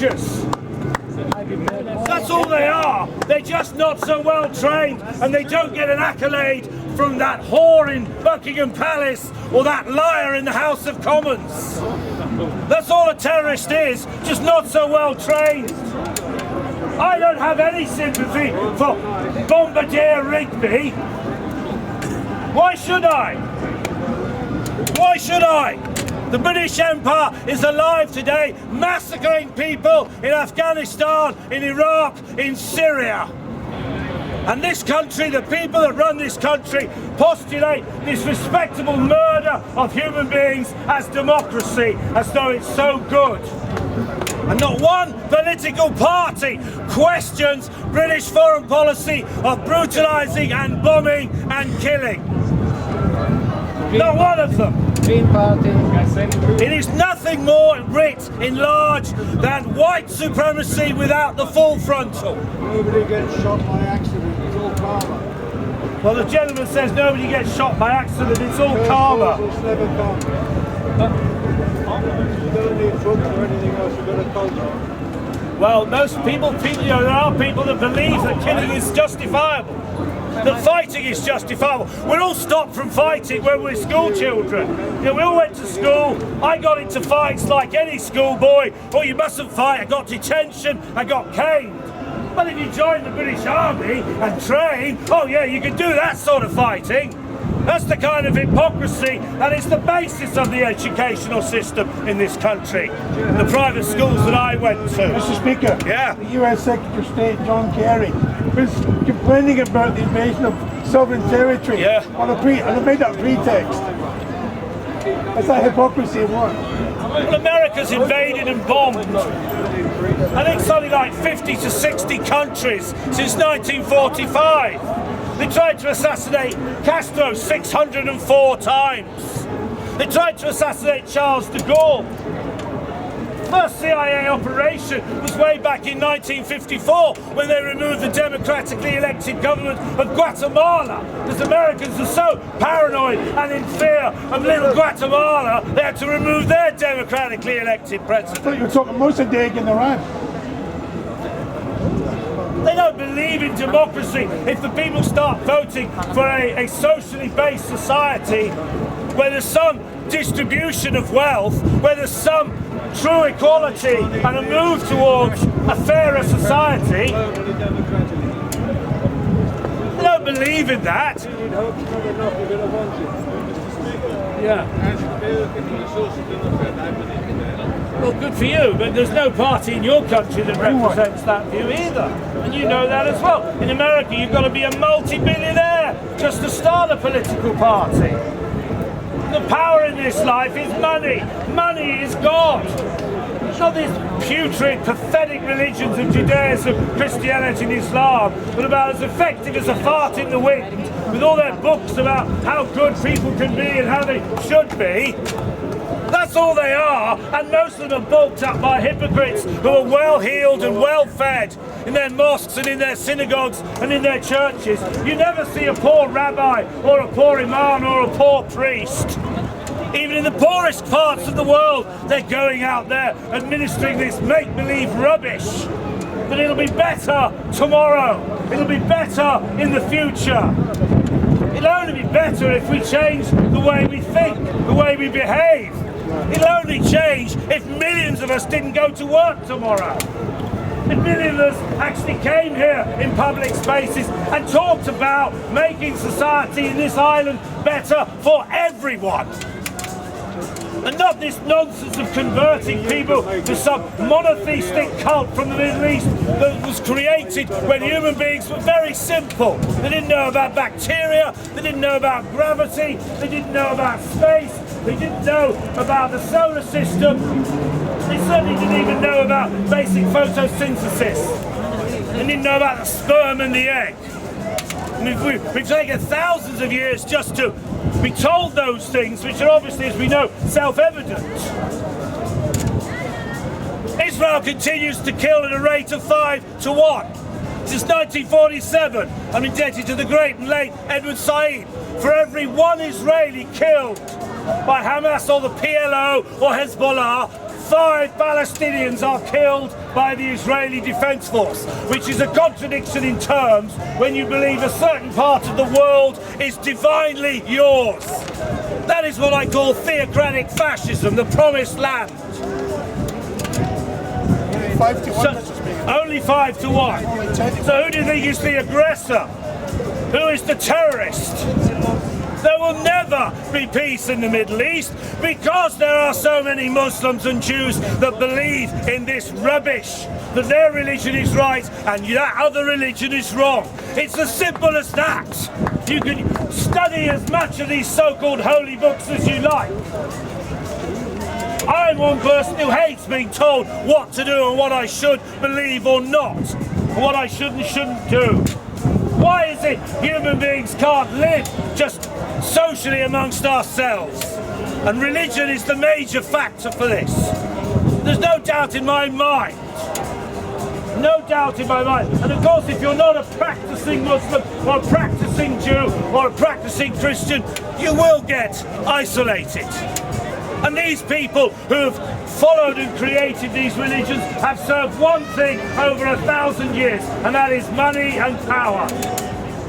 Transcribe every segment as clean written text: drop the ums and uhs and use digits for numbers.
militias. That's all they are. They're just not so well trained, and they don't get an accolade from that whore in Buckingham Palace or that liar in the House of Commons. That's all a terrorist is, just not so well trained. I don't have any sympathy for Bombardier Rigby. Why should I? Why should I? The British Empire is alive today, massacring people in Afghanistan, in Iraq, in Syria. And this country, the people that run this country, postulate this respectable murder of human beings as democracy, as though it's so good. And not one political party questions British foreign policy of brutalising and bombing and killing. Not one of them. It is nothing more writ in large than white supremacy without the full frontal. Nobody gets shot by accident, it's all karma. Well, the gentleman says nobody gets shot by accident, it's all karma. It's never come. You don't need drugs or anything else, you've got a culture. Well, most people, you know, there are people that believe that killing is justifiable. That fighting is justifiable. We're all stopped from fighting when we're school children. You know, we all went to school. I got into fights like any schoolboy. Oh, you mustn't fight. I got detention. I got caned. But if you join the British Army and train, oh yeah, you can do that sort of fighting. That's the kind of hypocrisy that is the basis of the educational system in this country. The private schools that I went to. Mr. Speaker, yeah. The US Secretary of State John Kerry was complaining about the invasion of sovereign territory on a made-up pretext. That's that hypocrisy of one. Well, America's invaded and bombed, I think, something like 50 to 60 countries since 1945. They tried to assassinate Castro 604 times. They tried to assassinate Charles de Gaulle. First CIA operation was way back in 1954 when they removed the democratically elected government of Guatemala. Because Americans are so paranoid and in fear of little Guatemala, they had to remove their democratically elected president. I thought you were talking Mossadegh in Iran. They don't believe in democracy. If the people start voting for a socially based society where there's some distribution of wealth, where there's some true equality and a move towards a fairer society, they don't believe in that. Well, good for you, but there's no party in your country that represents that view either. And you know that as well. In America, you've got to be a multi-billionaire just to start a political party. The power in this life is money. Money is God. It's not these putrid, pathetic religions of Judaism, Christianity and Islam, but about as effective as a fart in the wind, with all their books about how good people can be and how they should be. That's all they are, and most of them are bulked up by hypocrites who are well-heeled and well-fed in their mosques and in their synagogues and in their churches. You never see a poor rabbi or a poor imam or a poor priest. Even in the poorest parts of the world, they're going out there administering this make-believe rubbish. But it'll be better tomorrow. It'll be better in the future. It'll only be better if we change the way we think, the way we behave. It'll only change if millions of us didn't go to work tomorrow. If millions of us actually came here in public spaces and talked about making society in this island better for everyone. And not this nonsense of converting people to some monotheistic cult from the Middle East that was created when human beings were very simple. They didn't know about bacteria, they didn't know about gravity, they didn't know about space, they didn't know about the solar system, they certainly didn't even know about basic photosynthesis. They didn't know about the sperm and the egg. And we've taken thousands of years just to be told those things, which are obviously, as we know, self-evident. Israel continues to kill at a rate of 5 to 1. Since 1947, I'm indebted to the great and late Edward Said. For every one Israeli killed by Hamas or the PLO or Hezbollah, 5 Palestinians are killed by the Israeli Defense Force, which is a contradiction in terms when you believe a certain part of the world is divinely yours. That is what I call theocratic fascism, the promised land. 5 to 1, Mr. Speaker. Only 5 to 1. So who do you think is the aggressor? Who is the terrorist? There will never be peace in the Middle East because there are so many Muslims and Jews that believe in this rubbish, that their religion is right and that other religion is wrong. It's as simple as that. You can study as much of these so-called holy books as you like. I'm one person who hates being told what to do and what I should believe or not, and what I should and shouldn't do. Why is it human beings can't live just socially amongst ourselves? And religion is the major factor for this. There's no doubt in my mind. No doubt in my mind. And of course, if you're not a practicing Muslim or a practicing Jew or a practicing Christian, you will get isolated. And these people who have followed and created these religions have served one thing over 1,000 years, and that is money and power.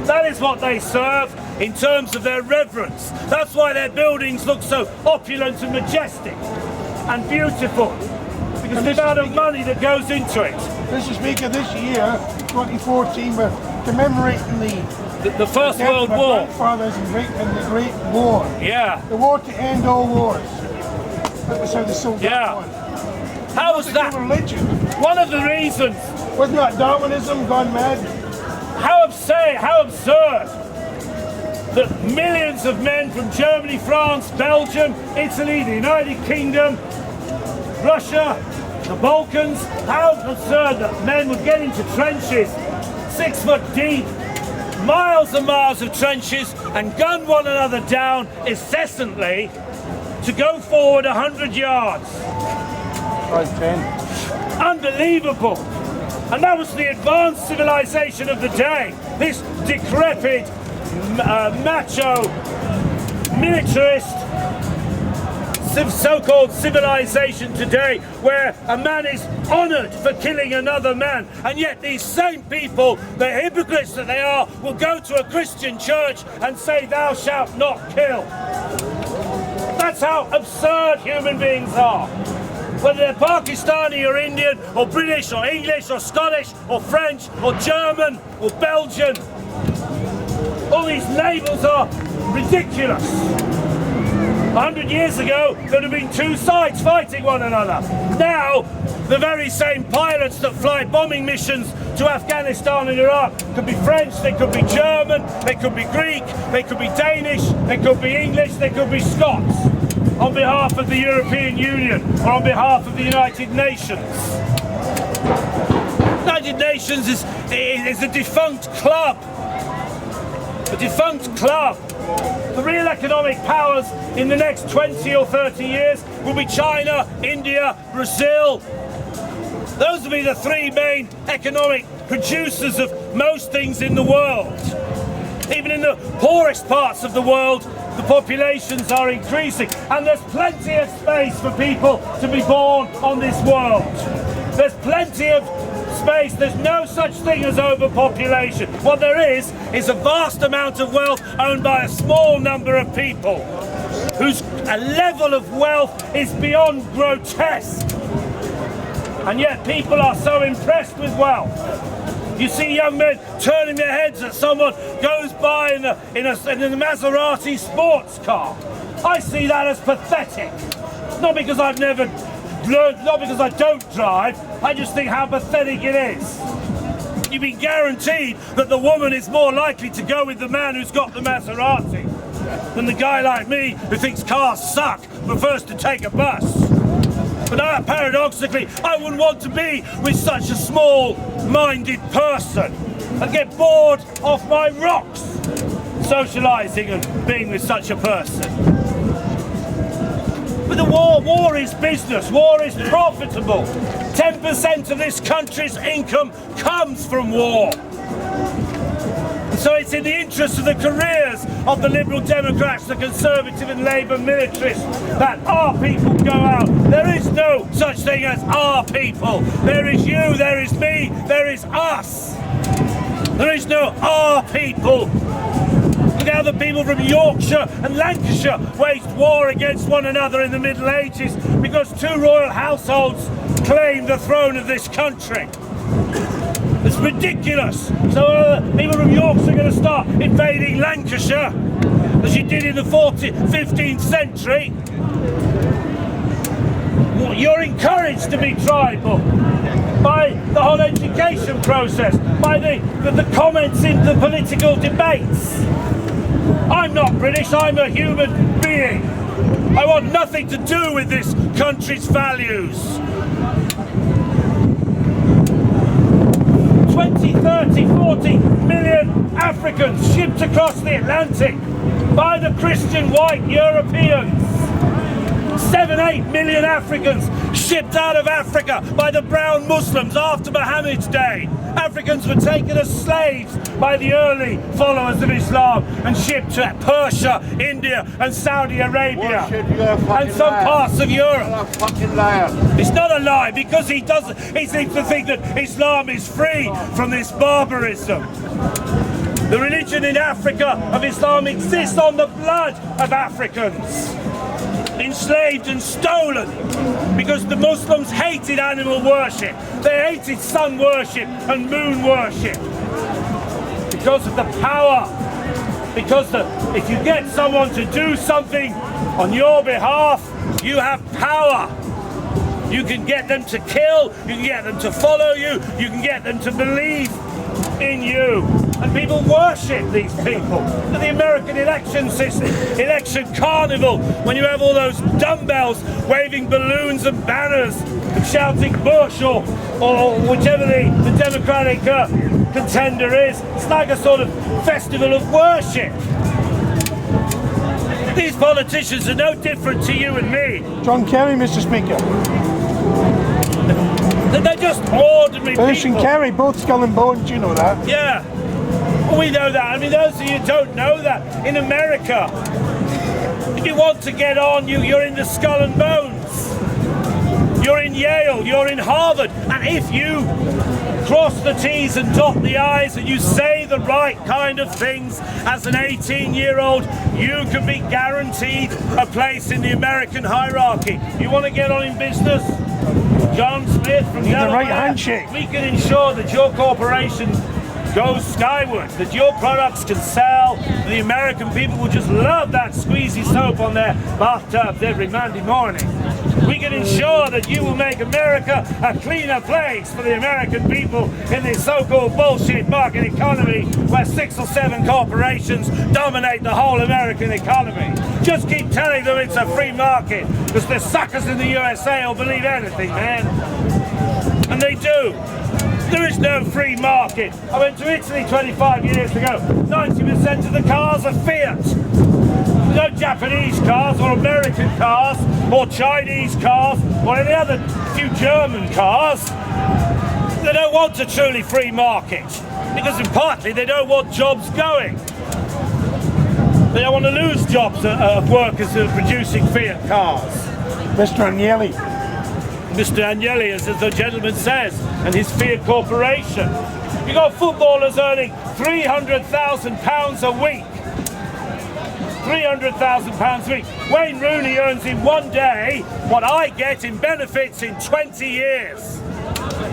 That is what they serve in terms of their reverence. That's why their buildings look so opulent and majestic and beautiful, because of the amount of money that goes into it. Mr. Speaker, this year, 2014, we're commemorating the First World War. Grandfathers in the Great War. Yeah. The war to end all wars. That was how they sold that one. How was that? Religion. One of the reasons. Wasn't that Darwinism gone mad? How absurd that millions of men from Germany, France, Belgium, Italy, the United Kingdom, Russia, the Balkans, how absurd that men would get into trenches 6 foot deep, miles and miles of trenches, and gun one another down incessantly to go forward 100 yards. 5'10". Unbelievable. And that was the advanced civilization of the day. This decrepit, macho, militarist, so-called civilization today, where a man is honoured for killing another man, and yet these same people, the hypocrites that they are, will go to a Christian church and say, "Thou shalt not kill." That's how absurd human beings are. Whether they're Pakistani or Indian or British or English or Scottish or French or German or Belgian. All these labels are ridiculous. 100 years ago, there would have been 2 sides fighting one another. Now, the very same pilots that fly bombing missions to Afghanistan and Iraq could be French, they could be German, they could be Greek, they could be Danish, they could be English, they could be Scots, on behalf of the European Union or on behalf of the United Nations. The United Nations is a defunct club. A defunct club. The real economic powers in the next 20 or 30 years will be China, India, Brazil. Those will be the 3 main economic producers of most things in the world. Even in the poorest parts of the world, the populations are increasing, and there's plenty of space for people to be born on this world. There's plenty of space. There's no such thing as overpopulation. What there is a vast amount of wealth owned by a small number of people, whose level of wealth is beyond grotesque. And yet people are so impressed with wealth. You see young men turning their heads as someone goes by in a Maserati sports car. I see that as pathetic. Not because I've never learned, not because I don't drive, I just think how pathetic it is. You've been guaranteed that the woman is more likely to go with the man who's got the Maserati than the guy like me who thinks cars suck, prefers to take a bus. But paradoxically, I wouldn't want to be with such a small-minded person. I'd get bored off my rocks socialising and being with such a person. But the war is business, war is profitable. 10% of this country's income comes from war. So it's in the interest of the careers of the Liberal Democrats, the Conservative and Labour militarists that our people go out. There is no such thing as our people. There is you, there is me, there is us. There is no our people. Look how the people from Yorkshire and Lancashire waged war against one another in the Middle Ages because two royal households claimed the throne of this country. It's ridiculous. So people from Yorkshire are going to start invading Lancashire as you did in the 15th century. Well, you're encouraged to be tribal by the whole education process, by the comments in the political debates. I'm not British, I'm a human being. I want nothing to do with this country's values. 20, 30, 40 million Africans shipped across the Atlantic by the Christian white Europeans. 7, 8 million Africans shipped out of Africa by the brown Muslims after Muhammad's day. Africans were taken as slaves by the early followers of Islam and shipped to Persia, India and Saudi Arabia and some parts of Europe. You're a fucking liar. It's not a lie because he seems to think that Islam is free from this barbarism. The religion in Africa of Islam exists on the blood of Africans, enslaved and stolen, because the Muslims hated animal worship. They hated sun worship and moon worship because of the power. Because if you get someone to do something on your behalf, you have power. You can get them to kill, you can get them to follow you, you can get them to believe in you. And people worship these people. The American election system, election carnival, when you have all those dumbbells waving balloons and banners and shouting Bush or whichever the Democratic contender is, it's like a sort of festival of worship. These politicians are no different to you and me. John Kerry, Mr. Speaker. They're just ordinary Bush people. and Kerry, both skull and bones, you know that. Yeah. We know that. I mean, those of you who don't know that, in America, if you want to get on, you're in the skull and bones. You're in Yale, you're in Harvard, and if you cross the T's and dot the I's and you say the right kind of things as an 18-year-old, you can be guaranteed a place in the American hierarchy. You want to get on in business? John Smith from Delaware, the right handshake. We can ensure that your corporation goes skyward, that your products can sell. The American people will just love that squeezy soap on their bathtubs every Monday morning. We can ensure that you will make America a cleaner place for the American people in this so-called bullshit market economy where 6 or 7 corporations dominate the whole American economy. Just keep telling them it's a free market because the suckers in the USA will believe anything, man. And they do. There is no free market. I went to Italy 25 years ago. 90% of the cars are Fiat. There's no Japanese cars or American cars or Chinese cars or any other few German cars. They don't want a truly free market because partly they don't want jobs going. They don't want to lose jobs of workers who are producing Fiat cars. Mr. Agnelli. Mr. Agnelli, as the gentleman says, and his Fiat Corporation. You've got footballers earning £300,000 a week. £300,000 a week. Wayne Rooney earns in one day what I get in benefits in 20 years.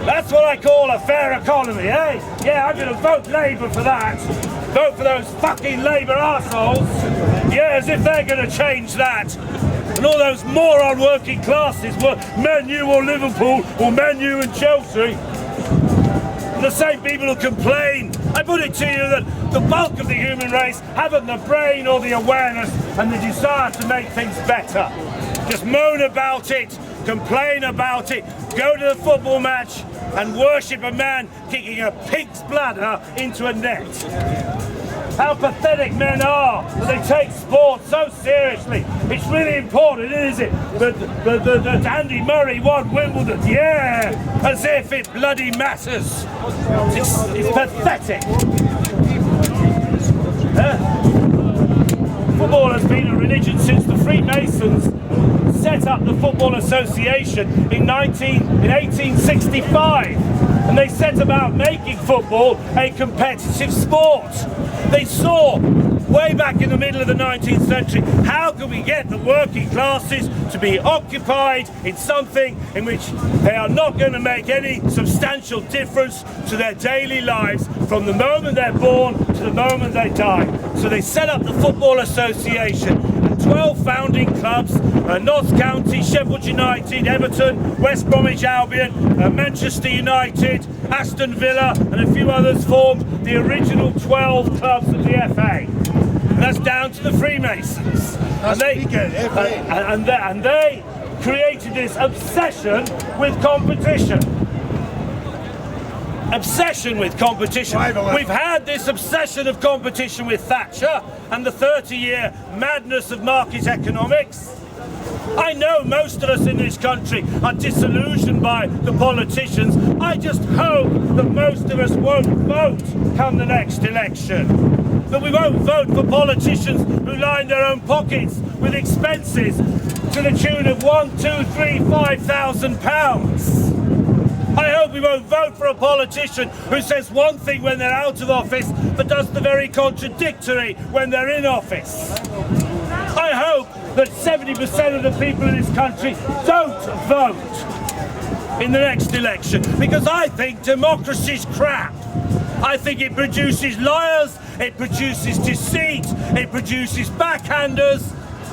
That's what I call a fair economy, eh? Yeah, I'm going to vote Labour for that. Vote for those fucking Labour arseholes. Yeah, as if they're going to change that. And all those moron working classes were Man U or Liverpool or Man U and Chelsea. And the same people who complain. I put it to you that the bulk of the human race haven't the brain or the awareness and the desire to make things better. Just moan about it, complain about it, go to the football match and worship a man kicking a pig's bladder into a net. How pathetic men are that they take sport so seriously. It's really important, isn't it? That Andy Murray won Wimbledon. Yeah, as if it bloody matters. It's pathetic. Football has been a religion since the Freemasons set up the Football Association in 1865, and they set about making football a competitive sport. They saw way back in the middle of the 19th century, how can we get the working classes to be occupied in something in which they are not going to make any substantial difference to their daily lives from the moment they're born to the moment they die. So they set up the Football Association, and 12 founding clubs, Notts County, Sheffield United, Everton, West Bromwich Albion, Manchester United, Aston Villa and a few others formed the original 12 clubs of the FA. And that's down to the Freemasons. And they created this obsession with competition. Obsession with competition. We've had this obsession of competition with Thatcher and the 30-year madness of market economics. I know most of us in this country are disillusioned by the politicians. I just hope that most of us won't vote come the next election. That we won't vote for politicians who line their own pockets with expenses to the tune of £1,000, £2,000, £3,000, £5,000. I hope we won't vote for a politician who says one thing when they're out of office but does the very contradictory when they're in office. I hope that 70% of the people in this country don't vote in the next election, because I think democracy's crap. I think it produces liars, it produces deceit, it produces backhanders,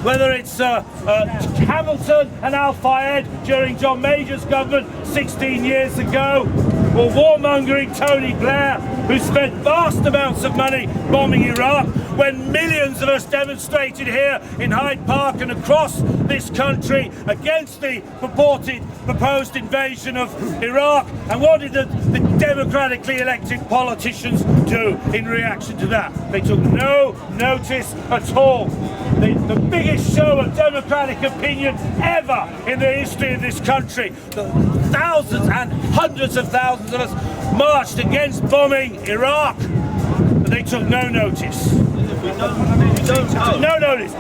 whether it's Hamilton and Al Fayed during John Major's government 16 years ago, or warmongering Tony Blair, who spent vast amounts of money bombing Iraq, when millions of us demonstrated here in Hyde Park and across this country against the proposed invasion of Iraq. And what did the democratically elected politicians do in reaction to that? They took no notice at all. The biggest show of democratic opinion ever in the history of this country. Thousands and hundreds of thousands of us marched against bombing Iraq, but they took no notice. No notice.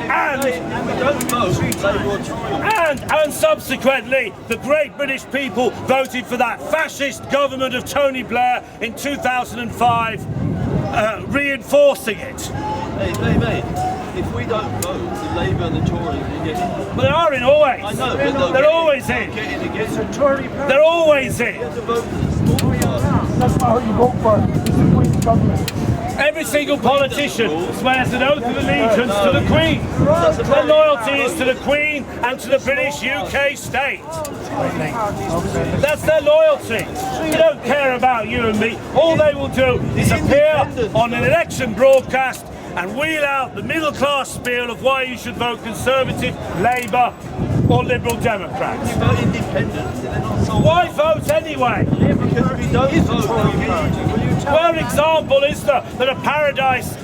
And subsequently, the great British people voted for that fascist government of Tony Blair in 2005, reinforcing it. Mate, if we don't vote, the Labour and the Tories will get in. But they are in always. I know, but they're always in. They're always in. That's not how you vote for the Queen's government. Every single politician swears an oath of allegiance to the Queen. Their loyalty is to the Queen and to the British UK state. That's their loyalty. They don't care about you and me. All they will do is appear on an election broadcast and wheel out the middle class spiel of why you should vote Conservative, Labour or Liberal Democrats. You vote independent, they're not so. Why vote anyway? Because we don't vote. Where example is that a paradise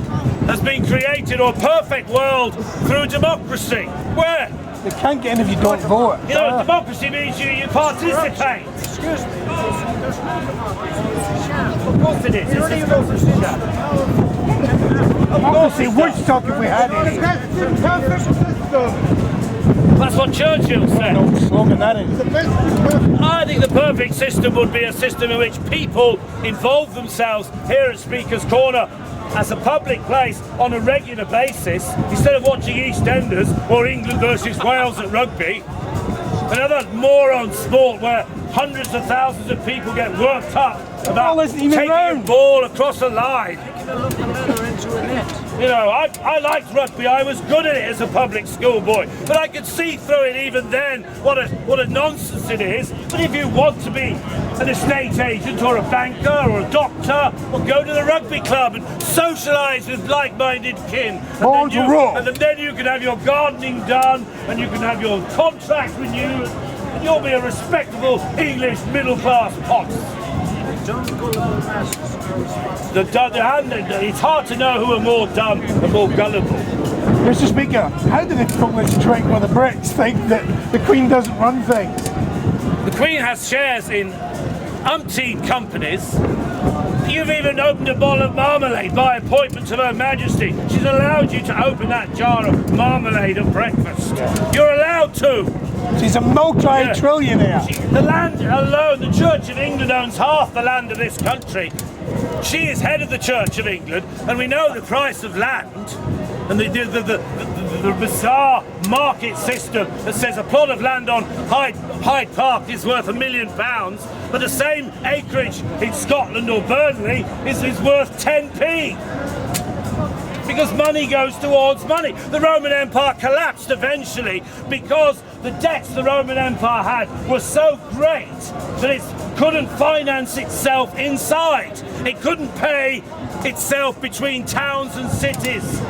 has been created, or a perfect world, through democracy? Where? You can't get in if you don't vote. You know, democracy means you participate. Excuse me. Of course it is. Democracy would stop if we had any. That's what Churchill said. No slogan that is. I think the perfect system would be a system in which people involve themselves here at Speaker's Corner as a public place on a regular basis, instead of watching EastEnders or England versus Wales at rugby, another moron sport where hundreds of thousands of people get worked up about taking a ball across a line. You know, I liked rugby, I was good at it as a public school boy, but I could see through it even then what a nonsense it is. But if you want to be an estate agent or a banker or a doctor, well, go to the rugby club and socialise with like-minded kin. And then you can have your gardening done, and you can have your contract renewed, and you'll be a respectable English middle-class pox. It's hard to know who are more dumb and more gullible. Mr. Speaker, how do the English trick where the Brits think that the Queen doesn't run things? The Queen has shares in umpteen companies, You've even opened a bottle of marmalade by appointment of Her Majesty. She's allowed you to open that jar of marmalade at breakfast. You're allowed to. She's a multi-trillionaire. The land alone, the Church of England owns half the land of this country. She is head of the Church of England, and we know the price of land and the bizarre market system that says a plot of land on Hyde Park is worth £1 million, but the same acreage in Scotland or Burnley is worth 10p. Because money goes towards money. The Roman Empire collapsed eventually because the debts the Roman Empire had were so great that it couldn't finance itself inside. It couldn't pay itself between towns and cities.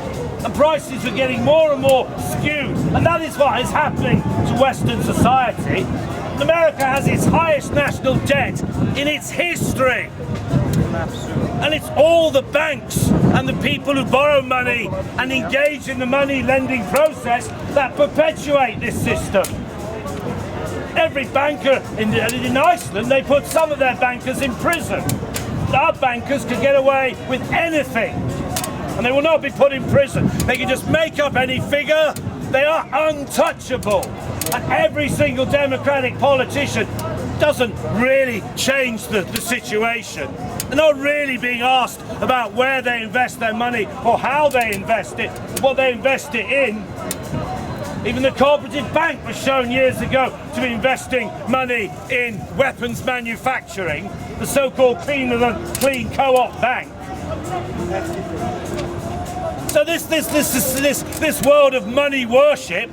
And prices were getting more and more skewed. And that is what is happening to Western society. America has its highest national debt in its history. And it's all the banks and the people who borrow money and engage in the money lending process that perpetuate this system. Every banker in Iceland, they put some of their bankers in prison. Our bankers could get away with anything, and they will not be put in prison. They can just make up any figure. They are untouchable. And every single democratic politician doesn't really change the situation. They're not really being asked about where they invest their money or how they invest it, what they invest it in. Even the Cooperative Bank was shown years ago to be investing money in weapons manufacturing, the so-called cleaner than clean co-op bank. So this world of money worship,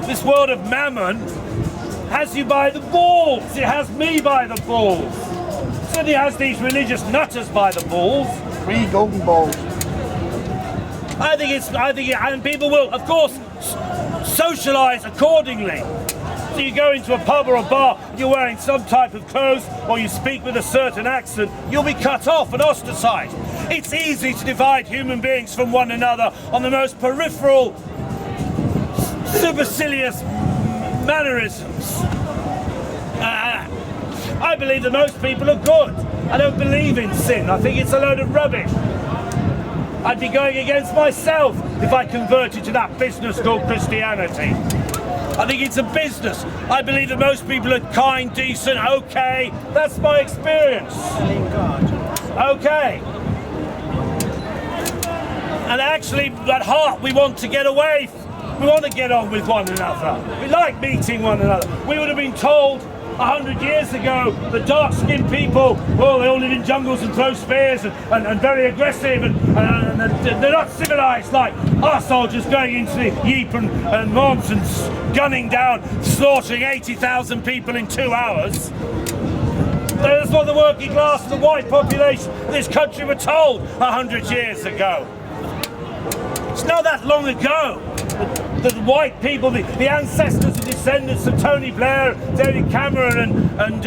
this world of mammon, has you by the balls. It has me by the balls. It certainly has these religious nutters by the balls. 3 golden balls. And people will, of course, socialise accordingly. So you go into a pub or a bar, you're wearing some type of clothes, or you speak with a certain accent, you'll be cut off and ostracised. It's easy to divide human beings from one another on the most peripheral, supercilious mannerisms. I believe that most people are good. I don't believe in sin. I think it's a load of rubbish. I'd be going against myself if I converted to that business called Christianity. I think it's a business. I believe that most people are kind, decent, okay. That's my experience. Okay. And actually, at heart, we want to get away. We want to get on with one another. We like meeting one another. We would have been told 100 years ago that dark-skinned people, well, they all live in jungles and throw spears and very aggressive and they're not civilised like our soldiers going into the Ypres and Mons and gunning down, slaughtering 80,000 people in 2 hours. That's what the working class and the white population of this country were told 100 years ago. It's not that long ago that the white people, the ancestors and descendants of Tony Blair, David Cameron and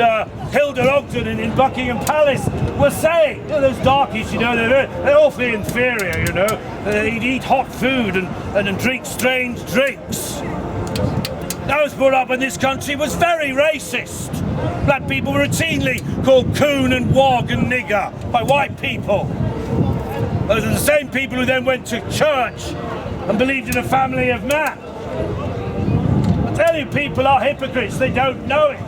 Hilda Ogden in Buckingham Palace were saying, you know, those darkies, you know, they're awfully inferior, you know. They'd eat hot food and drink strange drinks. I was brought up in this country was very racist. Black people were routinely called coon and wog and nigger by white people. Those are the same people who then went to church and believed in a family of man. I tell you, people are hypocrites, they don't know it.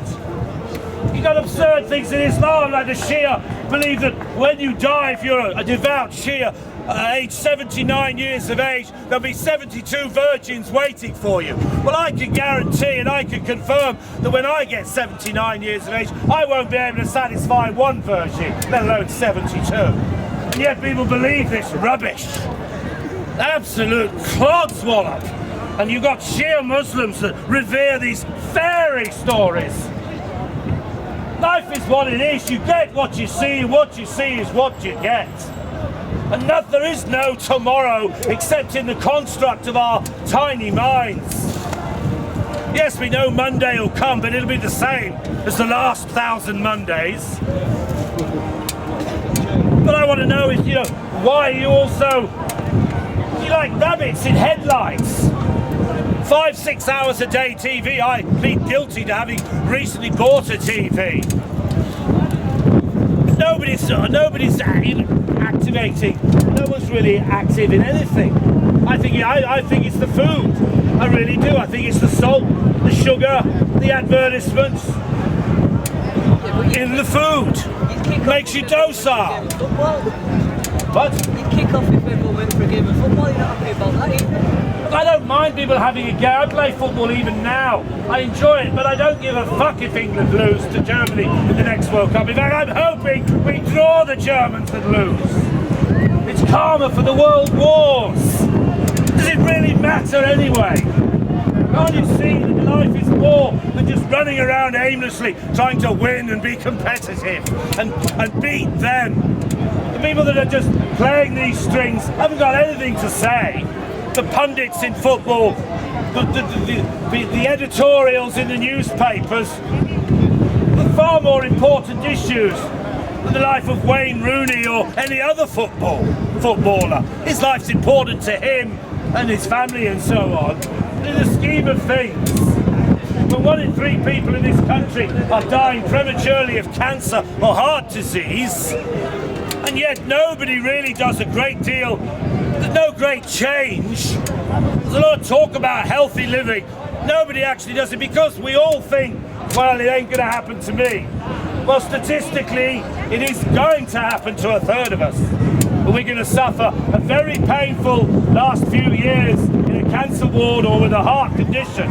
You've got absurd things in Islam, like the Shia believe that when you die, if you're a devout Shia, age 79 years of age, there'll be 72 virgins waiting for you. Well, I can guarantee and I can confirm that when I get 79 years of age, I won't be able to satisfy one virgin, let alone 72. And yet people believe this rubbish. Absolute clodswallop. And you've got Shia Muslims that revere these fairy stories. Life is what it is. You get what you see, and what you see is what you get. And there is no tomorrow except in the construct of our tiny minds. Yes, we know Monday will come, but it'll be the same as the last 1,000 Mondays. But I want to know is, you know, why you also, you like rabbits in headlights. 5-6 hours a day TV. I plead guilty to having recently bought a TV. Nobody nobody's activating. No one's really active in anything. I think it's the food. I really do. I think it's the salt, the sugar, the advertisements in the food. Makes you docile. What? You'd kick off if everyone went for a game of football. You're not happy about that either. I don't mind people having a go. I play football even now. I enjoy it, but I don't give a fuck if England lose to Germany in the next World Cup. In fact, I'm hoping we draw the Germans and lose. It's karma for the world wars. Does it really matter anyway? Can't you see that life is more than just running around aimlessly trying to win and be competitive and beat them? The people that are just playing these strings haven't got anything to say. The pundits in football, the editorials in the newspapers, the far more important issues than the life of Wayne Rooney or any other footballer. His life's important to him and his family and so on. But in the scheme of things, when 1 in 3 people in this country are dying prematurely of cancer or heart disease, and yet nobody really does a great deal. There's no great change. There's a lot of talk about healthy living. Nobody actually does it because we all think, well, it ain't going to happen to me. Well, statistically, it is going to happen to a third of us. But we're going to suffer a very painful last few years in a cancer ward or with a heart condition.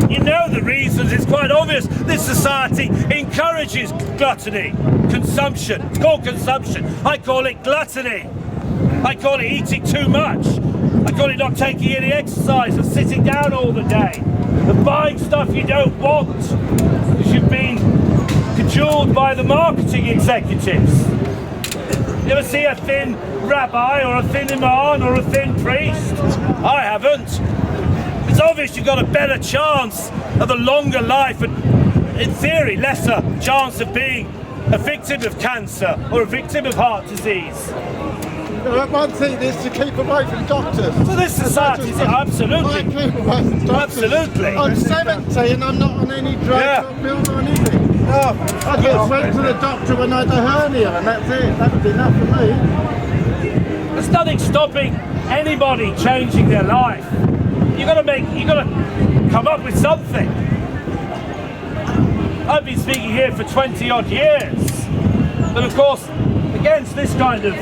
You know the reasons, it's quite obvious. This society encourages gluttony, consumption. It's called consumption. I call it gluttony. I call it eating too much. I call it not taking any exercise and sitting down all the day. And buying stuff you don't want because you've been cajoled by the marketing executives. You ever see a thin rabbi or a thin imam or a thin priest? I haven't. It's obvious you've got a better chance of a longer life and, in theory, lesser chance of being a victim of cancer or a victim of heart disease. One thing is to keep away from doctors. So this society, absolutely. I keep away from doctors. Absolutely. I'm 70 and I'm not on any drugs or pills or anything. I just went to the doctor when I had a hernia and that's it. That was enough for me. There's nothing stopping anybody changing their life. You've got to come up with something. I've been speaking here for 20 odd years, but of course, against this kind of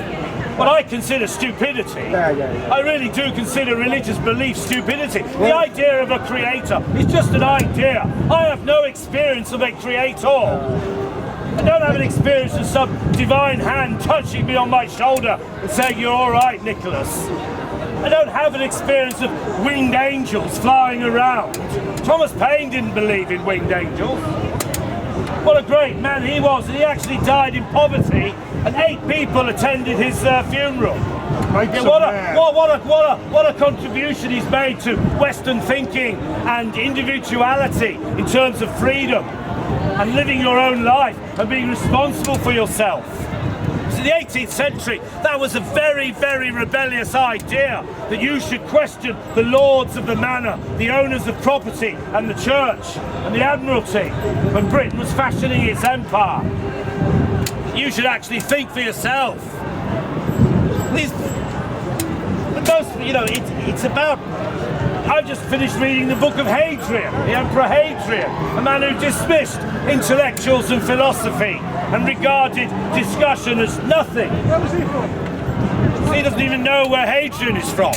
what I consider stupidity. I really do consider religious belief stupidity. The idea of a creator is just an idea. I have no experience of a creator. I don't have an experience of some divine hand touching me on my shoulder and saying, "You're all right, Nicholas." I don't have an experience of winged angels flying around. Thomas Paine didn't believe in winged angels. What a great man he was, and he actually died in poverty, and 8 people attended his funeral. Yeah, what a contribution he's made to Western thinking and individuality in terms of freedom and living your own life and being responsible for yourself. In the 18th century, that was a very, very rebellious idea, that you should question the lords of the manor, the owners of property and the church and the admiralty when Britain was fashioning its empire. You should actually think for yourself. It's about... I've just finished reading the book of Hadrian, the Emperor Hadrian, a man who dismissed intellectuals and philosophy and regarded discussion as nothing. Where was he from? He doesn't even know where Hadrian is from.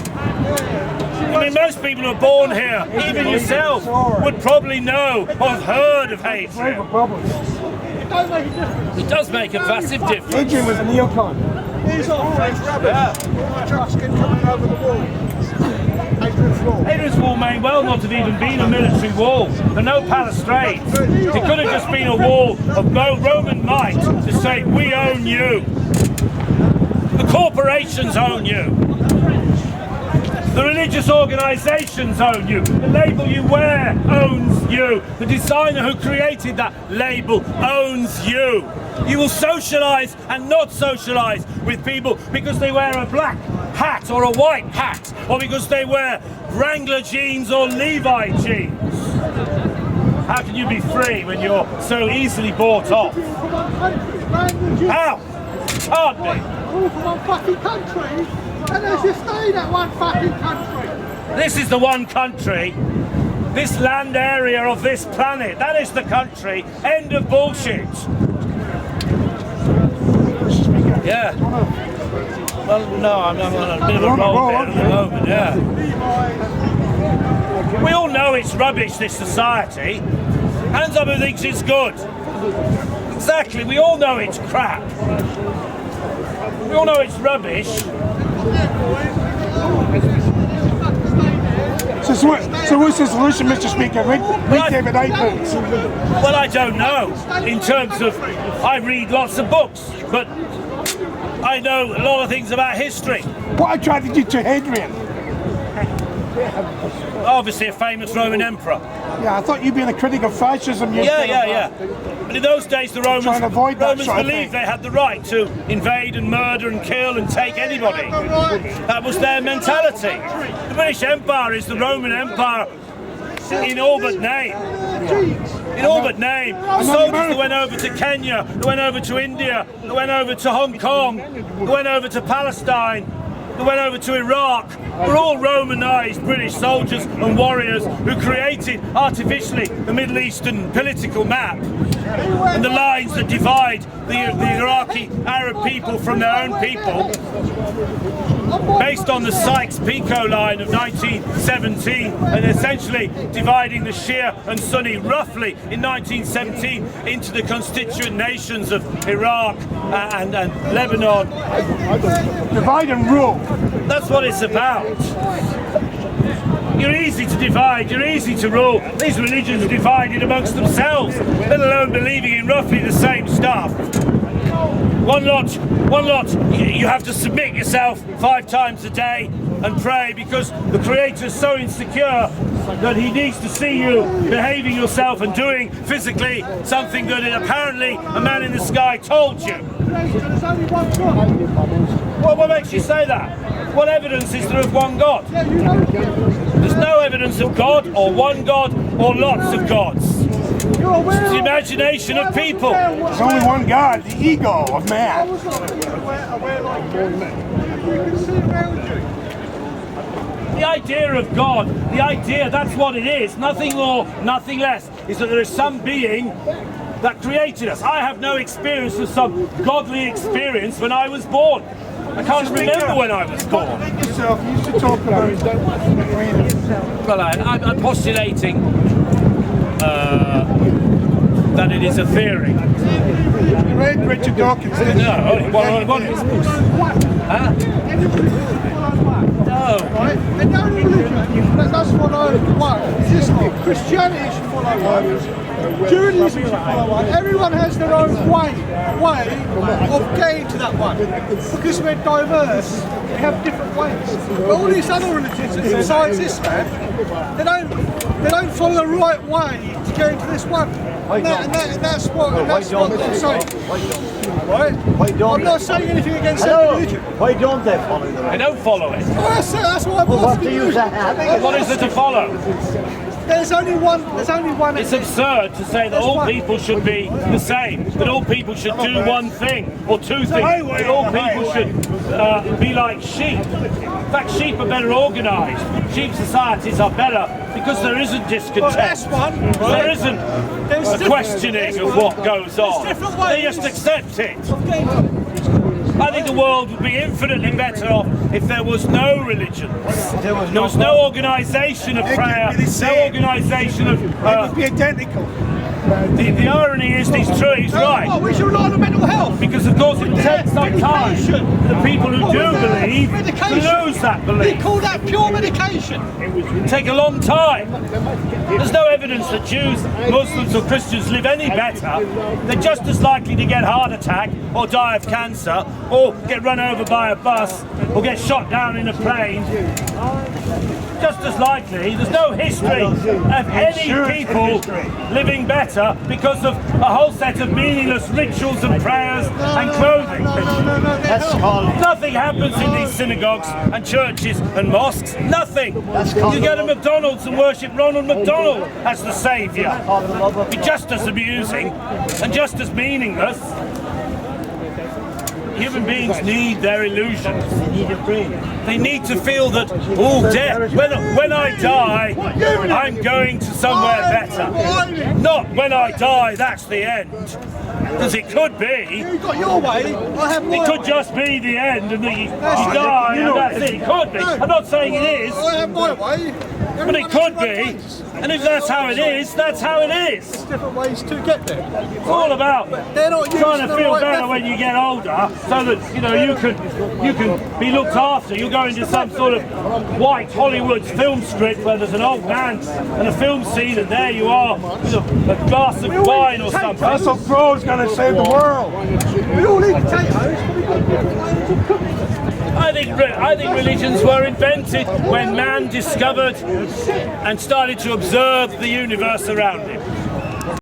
I mean, most people who are born here, even yourself, would probably know or have heard of Hadrian. It does make a massive difference. Hadrian was a neocon. These are French rabbits. My trucks keep coming over the wall. Hadrian's Wall may well not have even been a military wall. There are no palastrades. It could have just been a wall of Roman might to say, "We own you." The corporations own you. The religious organisations own you. The label you wear owns you. The designer who created that label owns you. You will socialise and not socialise with people because they wear a black hat or a white hat, or because they wear Wrangler jeans or Levi jeans. How can you be free when you're so easily bought off? one country. Languages. How? Pardon me. All from one fucking country. And they should stay in that one fucking country. This is the one country. This land area of this planet. That is the country. End of bullshit. Yeah. Well, no, I'm on a bit of a roll there at the moment, yeah. We all know it's rubbish, this society. Hands up who thinks it's good. Exactly, we all know it's crap. We all know it's rubbish. So what's the solution, Mr. Speaker? Read David Hyde books. Well, I don't know. In terms of, I read lots of books, but I know a lot of things about history. What attracted you to Hadrian? Obviously a famous Roman emperor. Yeah, I thought you'd been a critic of fascism. Yeah. But in those days the Romans Romans believed they had the right to invade and murder and kill and take anybody. That was their mentality. The British Empire is the Roman Empire in all but name. In all but name. The soldiers that went over to Kenya, that went over to India, that went over to Hong Kong, that went over to Palestine, that went over to Iraq, were all Romanized British soldiers and warriors who created artificially the Middle Eastern political map and the lines that divide the Iraqi Arab people from their own people, based on the Sykes-Picot line of 1917, and essentially dividing the Shia and Sunni roughly in 1917 into the constituent nations of Iraq and Lebanon. Divide and rule. That's what it's about. You're easy to divide, you're easy to rule. These religions are divided amongst themselves, let alone believing in roughly the same stuff. One lot, you have to submit yourself 5 times a day and pray because the Creator is so insecure that he needs to see you behaving yourself and doing physically something that apparently a man in the sky told you. What makes you say that? What evidence is there of one God? There's no evidence of God or one God or lots of gods. It's the imagination of people. There's only one God, the ego of man. The idea of God, the idea, that's what it is, nothing more, nothing less, is that there is some being that created us. I have no experience of some godly experience when I was born. I can't remember when I was born. Yourself, you used to talk about Well, I'm postulating that it is a theory. You read Richard Dawkins, didn't you? No, only one of his books. Huh? No. Right? And the only religion that does follow one is Islam. Christianity should follow one. Judaism should follow one. Everyone has their own way of getting to that one. Because we're diverse, we have different ways. But all these other religions and societies, man, they don't follow the right way to get into this one. And that's what I'm saying. Right? I'm not saying anything against any religion. Why don't they follow the I don't follow it. Well, that's what I'm asking you. What is there to follow? There's only one. It's absurd to say that all people should be the same, that all people should do one thing or two things, that all people should be like sheep. In fact, sheep are better organised. Sheep societies are better because there isn't discontent. There isn't a questioning of what goes on. They just accept it. I think the world would be infinitely better off if there was no religions. There was no organisation of prayer, no organisation of... it would be identical. The irony is he's true, he's right. Well, we should rely on mental health. Because of course it takes some time for the people who do believe to lose that belief. We call that pure medication. It take a long time. There's no evidence that Jews, Muslims or Christians live any better. They're just as likely to get a heart attack or die of cancer or get run over by a bus or get shot down in a plane. Just as likely. There's no history of any people living better because of a whole set of meaningless rituals and prayers and clothing. That's called. Nothing happens in these synagogues and churches and mosques. Nothing. You go to McDonald's and worship Ronald McDonald as the saviour. Be just as amusing and just as meaningless. Human beings need their illusions. They need to feel that, oh, death. When I die, I'm going to somewhere better. Not when I die, that's the end. Because it could be. You got your way, I have my It could way. just be the end and that you die and that's it. It could be. I'm not saying it is, I have my way. but it could be. And if that's how it is, that's how it is. There's different ways to get there. It's all about They're not trying using to the feel right better method. when you get older, so that you can be looked after. You go into some sort of white Hollywood film script where there's an old man and a film scene, and there you are with a glass of wine or something. That's what bro's going to save the world. We all eat potatoes, but we've got different ways of cooking them. I think religions were invented when man discovered and started to observe the universe around him.